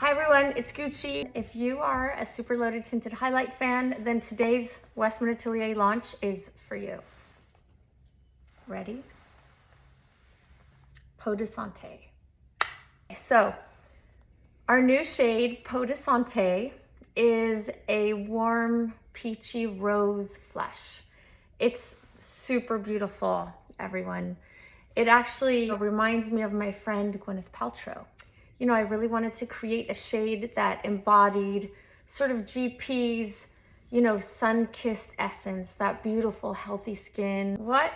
Hi everyone, it's Gucci. If you are a super loaded tinted highlight fan, then today's Westman Atelier launch is for you. Ready? Peau de Santé. So, our new shade, Peau de Santé, is a warm, peachy rose flesh. It's super beautiful, everyone. It actually reminds me of my friend Gwyneth Paltrow. You know, I really wanted to create a shade that embodied sort of GP's, sun-kissed essence, that beautiful, healthy skin. What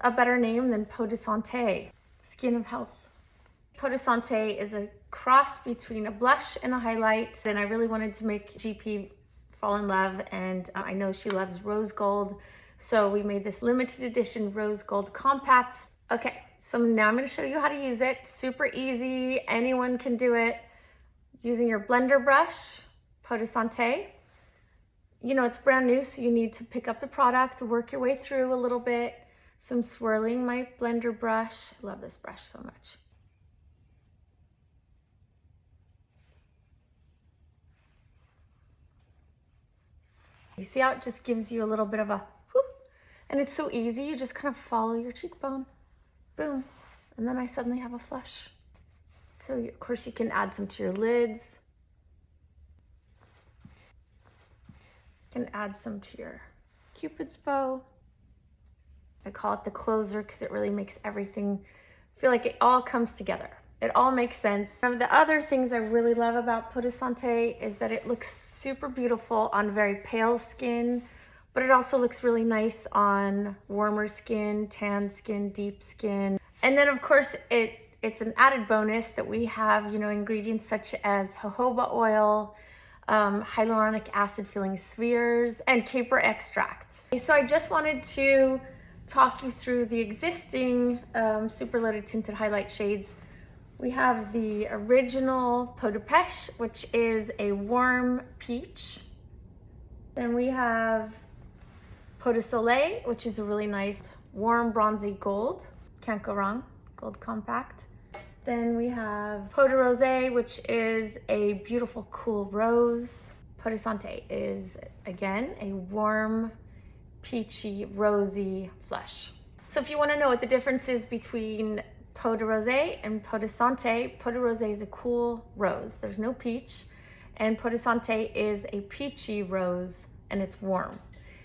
a better name than Peau de Santé, skin of health. Peau de Santé is a cross between a blush and a highlight, and I really wanted to make GP fall in love, and I know she loves rose gold, so we made this limited edition rose gold compact. Okay, so now I'm going to show you how to use it. Super easy, anyone can do it. Using your blender brush, Peau de Santé. You know, it's brand new, so you need to pick up the product, work your way through a little bit. So I'm swirling my blender brush. I love this brush so much. You see how it just gives you a little bit of a whoop? And it's so easy, you just kind of follow your cheekbone. Boom. And then I suddenly have a flush. So of course you can add some to your lids. You can add some to your Cupid's bow. I call it the closer because it really makes everything feel like it all comes together. It all makes sense. Some of the other things I really love about Peau de Santé is that it looks super beautiful on very pale skin, but it also looks really nice on warmer skin, tan skin, deep skin. And then of course it's an added bonus that we have, ingredients such as jojoba oil, hyaluronic acid filling spheres, and caper extract. So I just wanted to talk you through the existing super loaded tinted highlight shades. We have the original Peau de PECHE, which is a warm peach. Then we have Peau de Soleil, which is a really nice warm bronzy gold. Can't go wrong, gold compact. Then we have Peau de Rosé, which is a beautiful cool rose. Peau de Santé is, again, a warm, peachy, rosy flesh. So if you want to know what the difference is between Peau de Rosé and Peau de Santé, Peau de Rosé is a cool rose. There's no peach. And Peau de Santé is a peachy rose, and it's warm.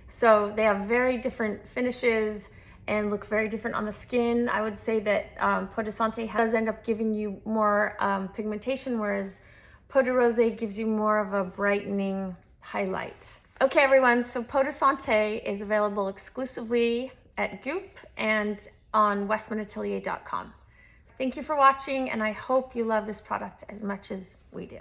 So they have very different finishes and look very different on the skin. I would say that Peau de Santé does end up giving you more pigmentation, whereas Peau de Rosé gives you more of a brightening highlight. Okay, everyone, so Peau de Santé is available exclusively at Goop and on westmanatelier.com. Thank you for watching, and I hope you love this product as much as we do.